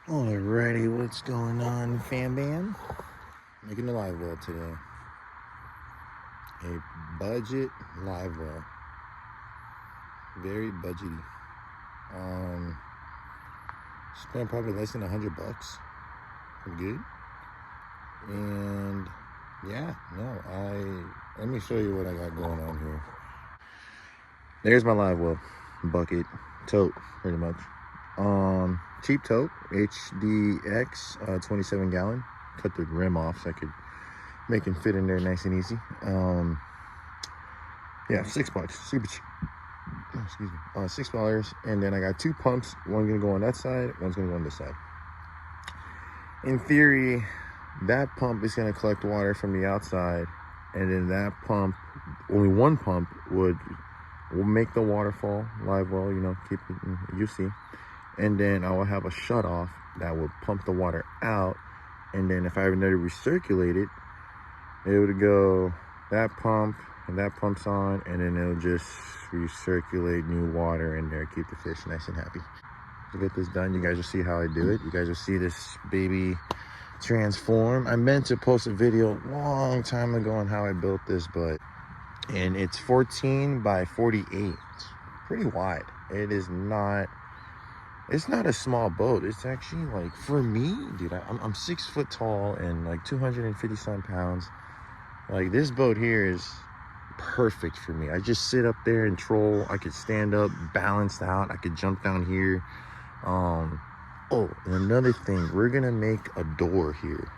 Alrighty, what's going on, fam bam? Making a live well today. A budget live well. Very budgety. Spent probably less than $100. Pretty good. And yeah, let me show you what I got going on here. There's my live well bucket, tote, pretty much. Cheap tote, HDX, 27 gallon. Cut the rim off so I could make it fit in there nice and easy. Yeah, $6, super cheap. Excuse me, $6. And then I got two pumps. One gonna go on that side, one's gonna go on this side. In theory, that pump is gonna collect water from the outside, and then that pump, only one pump will make the waterfall live well, keep it, you see. And then I will have a shut off that will pump the water out. And then if I ever need to recirculate it, it would go that pump and that pump's on, and then it'll just recirculate new water in there, keep the fish nice and happy. To get this done, you guys will see how I do it. You guys will see this baby transform. I meant to post a video a long time ago on how I built this, and it's 14 by 48. It's pretty wide. It's not a small boat. It's actually, like, for me, dude, I'm 6 foot tall and like 250 some pounds. Like, this boat here is perfect for me. I just sit up there and troll. I could stand up, balanced out. I could jump down here. Oh, and another thing, we're gonna make a door here.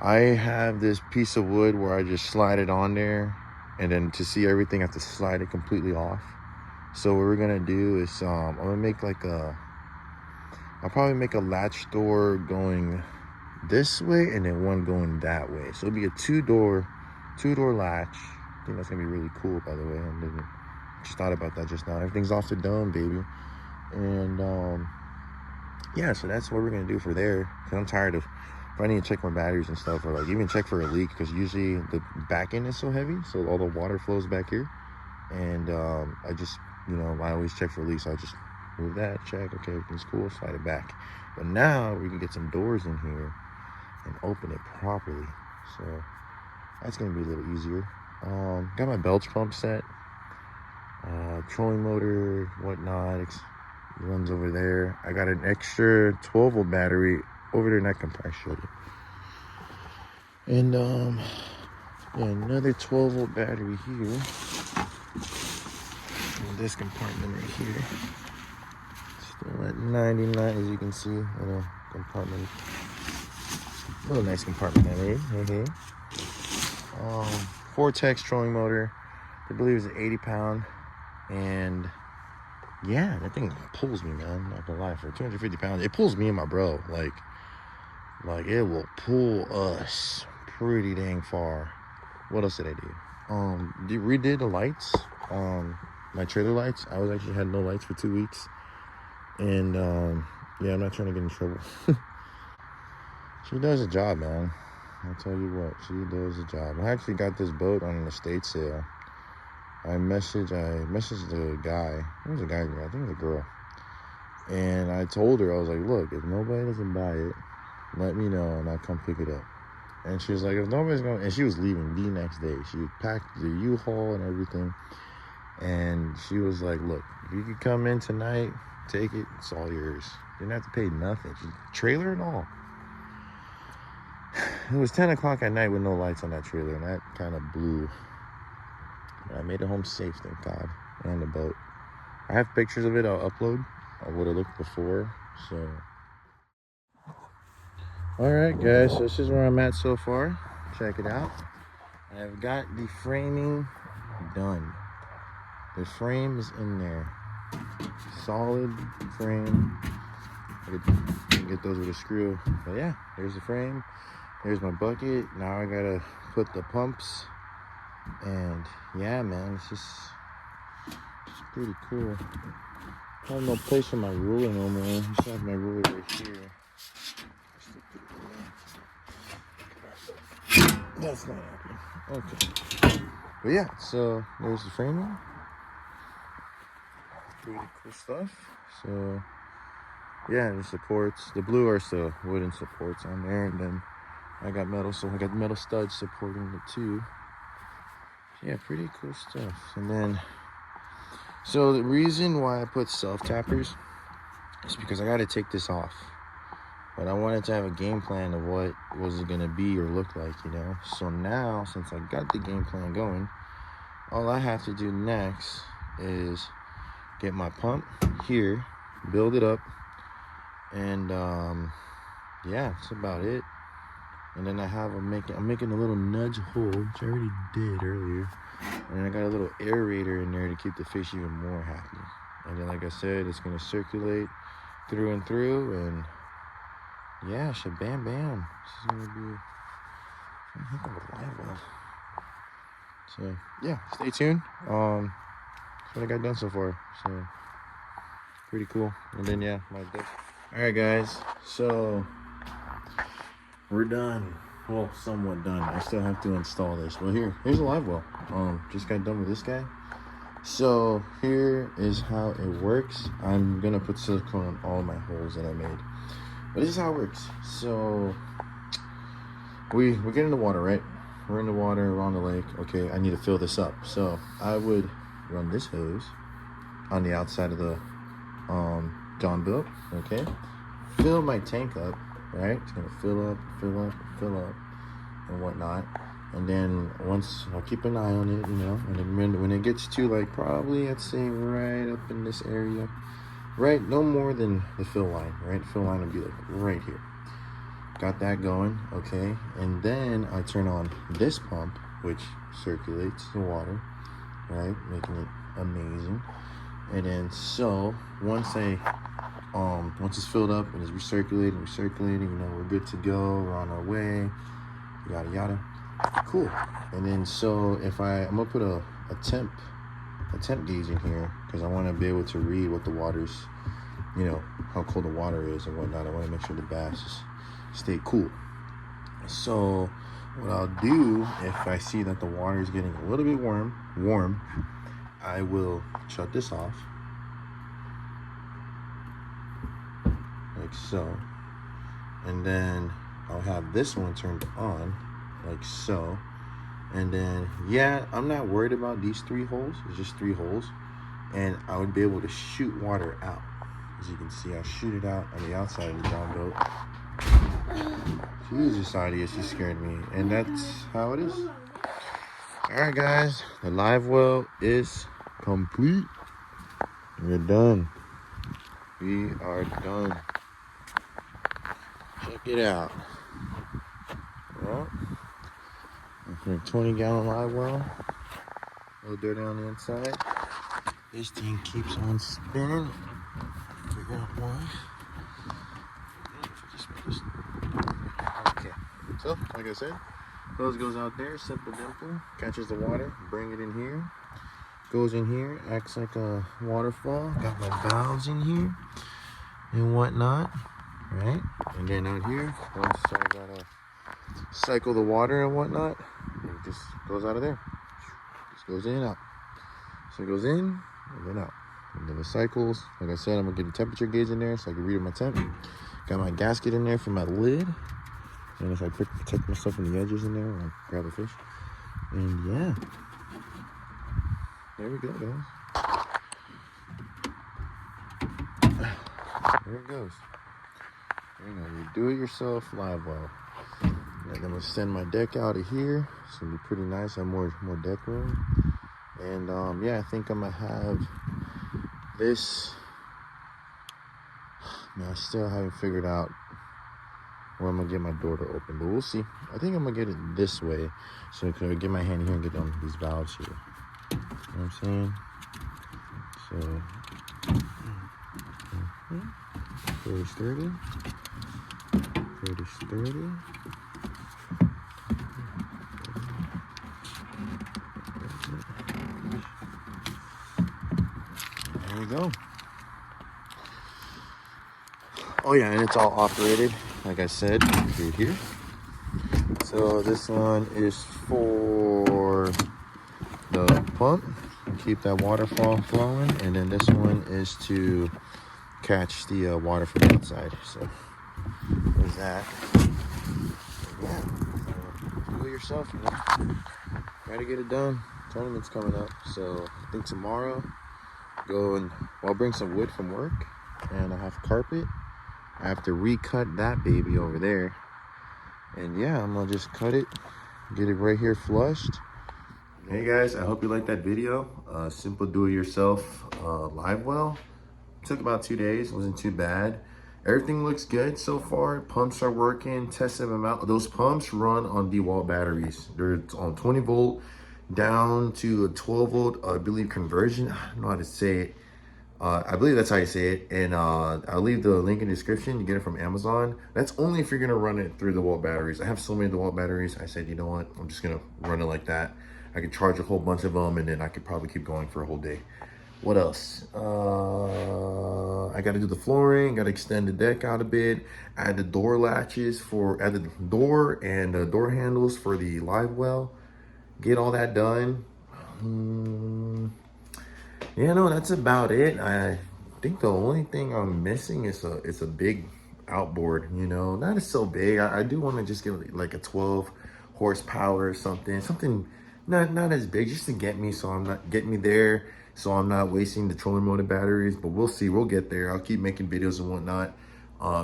I have this piece of wood where I just slide it on there, and then to see everything, I have to slide it completely off. So what we're gonna do is, I'm gonna make I'll probably make a latch door going this way and then one going that way. So it'll be a two-door latch. I think that's gonna be really cool, by the way. I just thought about that just now. Everything's off the dome, baby. And yeah, so that's what we're gonna do for there. Cause I'm tired of, if I need to check my batteries and stuff, or like even check for a leak, because usually the back end is so heavy, so all the water flows back here. And I just, I always check for leaks. So I just move that, check, okay, everything's cool, slide it back. But now we can get some doors in here and open it properly. So that's gonna be a little easier. Got my belch pump set, trolling motor, whatnot. It runs over there. I got an extra 12-volt battery over there, and I can probably show you. And yeah, another 12-volt battery here in this compartment right here. Still at 99, as you can see, in a compartment. Little nice compartment I made. Vortex trolling motor. I believe it's an 80-pound, and yeah, that thing pulls me, man. Not gonna lie, for 250 pounds, it pulls me and my bro. Like it will pull us pretty dang far. What else did I do? Redid the lights. My trailer lights. I actually had no lights for 2 weeks, and yeah, I'm not trying to get in trouble. She does a job, man. I'll tell you what, she does a job. I actually got this boat on an estate sale. I messaged the guy. It was a guy, I think it was a girl. And I told her, I was like, look, if nobody doesn't buy it, let me know and I'll come pick it up. And she was like, if nobody's going, and she was leaving the next day. She packed the U-Haul and everything. And she was like, look, if you could come in tonight, take it, it's all yours. You didn't have to pay nothing. Trailer and all. It was 10 o'clock at night with no lights on that trailer, and that kind of blew. But I made it home safe, thank God, and the boat. I have pictures of it I'll upload of what it looked before, so. All right, guys, so this is where I'm at so far. Check it out. I've got the framing done. The frame is in there. Solid frame. I can get those with a screw. But yeah, there's the frame. There's my bucket. Now I gotta put the pumps. And yeah, man, it's just pretty cool. I have no place for my ruler no more. I just have my ruler right here. That's not happening. Okay. But yeah, so there's the framing. Pretty cool stuff. So yeah, the supports. The blue are still wooden supports on there, and then I got metal, so I got metal studs supporting the two. Yeah, pretty cool stuff. And then, so the reason why I put self-tappers is because I got to take this off. But I wanted to have a game plan of what was it going to be or look like, you know? So now, since I got the game plan going, all I have to do next is get my pump here, build it up, and yeah, that's about it. And then I'm making a little nudge hole, which I already did earlier. And then I got a little aerator in there to keep the fish even more happy. And then, like I said, it's gonna circulate through and through, and yeah, shabam bam. This is gonna be a heck of a live well. So yeah, stay tuned. That's what I got done so far. So pretty cool. And then yeah, my deck. All right, guys. So we're done. Well, somewhat done. I still have to install this. Well, here's a live well. Just got done with this guy. So here is how it works. I'm gonna put silicone on all my holes that I made. But this is how it works. So we get in the water, right? We're in the water, we're on the lake. Okay, I need to fill this up. So I would run this hose on the outside of the John Bill. Okay, fill my tank up. Right, it's gonna fill up, and whatnot. And then once I'll keep an eye on it, you know. And then when it gets to like probably, I'd say right up in this area, right, no more than the fill line. Right, fill line would be like right here. Got that going, okay. And then I turn on this pump, which circulates the water, right, making it amazing. And then so once it's filled up and it's recirculating, you know, we're good to go, we're on our way, yada yada. Cool. And then so if I'm gonna put a temp gauge in here because I want to be able to read what the water's, you know, how cold the water is and whatnot. I want to make sure the bass stay cool. So what I'll do, if I see that the water is getting a little bit warm, I will shut this off like so, and then I'll have this one turned on like so. And then yeah, I'm not worried about these 3 holes. It's just 3 holes, and I would be able to shoot water out. As you can see, I'll shoot it out on the outside of the John boat. Jesus, Sadia, she scared me. And that's how it is. Alright guys, the live well is complete. We're done. We are done. Check it out. Well, 20-gallon live well. A little dirty on the inside. This thing keeps on spinning. Figure out why. Okay. So, like I said, hose goes out there, simple dimple, catches the water, bring it in here, goes in here, acts like a waterfall. Got my valves in here and whatnot, right? And then out here, once I gotta cycle the water and whatnot, it just goes out of there. Just goes in and out. So it goes in and then out. And then it cycles. Like I said, I'm gonna get a temperature gauge in there so I can read my temp. Got my gasket in there for my lid. And if I protect myself from the edges in there when I grab a fish. And yeah. There we go, guys. There it goes. There you go. You do it yourself live well. And I'm gonna send my deck out of here. It's gonna be pretty nice. I have more deck room. And yeah, I think I'm gonna have this. Man, I still haven't figured out where I'm gonna get my door to open, but we'll see. I think I'm gonna get it this way so I can get my hand here and get on these valves here. You know what I'm saying? So 30. There we go. Oh yeah, and it's all operated, like I said, through here. So this one is for the pump, keep that waterfall flowing, and then this one is to catch the water from the outside. So there's that. Yeah, do it yourself, you know. Try to get it done. Tournament's coming up, so I think tomorrow I'll bring some wood from work, and I have carpet. I have to recut that baby over there, and yeah, I'm gonna just cut it, get it right here flushed. Hey guys, I hope you liked that video. Simple do-it-yourself live well. Took about 2 days, wasn't too bad. Everything looks good so far. Pumps are working, tested them out. Those pumps run on DYI batteries. They're on 20 volt down to a 12 volt, I believe, conversion. I don't know how to say it. I believe that's how you say it. And I'll leave the link in the description. You get it from Amazon. That's only if you're gonna run it through the DeWalt batteries. I have so many DeWalt batteries. I said, you know what? I'm just gonna run it like that. I could charge a whole bunch of them, and then I could probably keep going for a whole day. What else? I got to do the flooring. Got to extend the deck out a bit. Add the door latches add the door and the door handles for the live well. Get all that done. Yeah, no, that's about it. I think the only thing I'm missing is a big outboard. You know, not as so big. I do want to just get like a 12 horsepower or something not as big, just to get me there, so I'm not wasting the trolling motor batteries. But we'll see, we'll get there. I'll keep making videos and whatnot.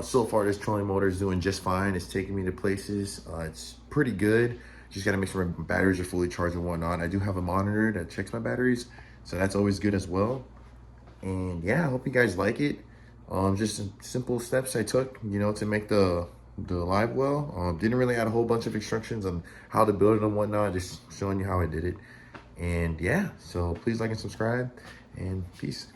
So far this trolling motor is doing just fine. It's taking me to places. It's pretty good. Just gotta make sure my batteries are fully charged and whatnot. I do have a monitor that checks my batteries, so that's always good as well. And yeah, I hope you guys like it. Just simple steps I took, you know, to make the live well. Didn't really add a whole bunch of instructions on how to build it and whatnot, just showing you how I did it. And yeah, so please like and subscribe, and peace.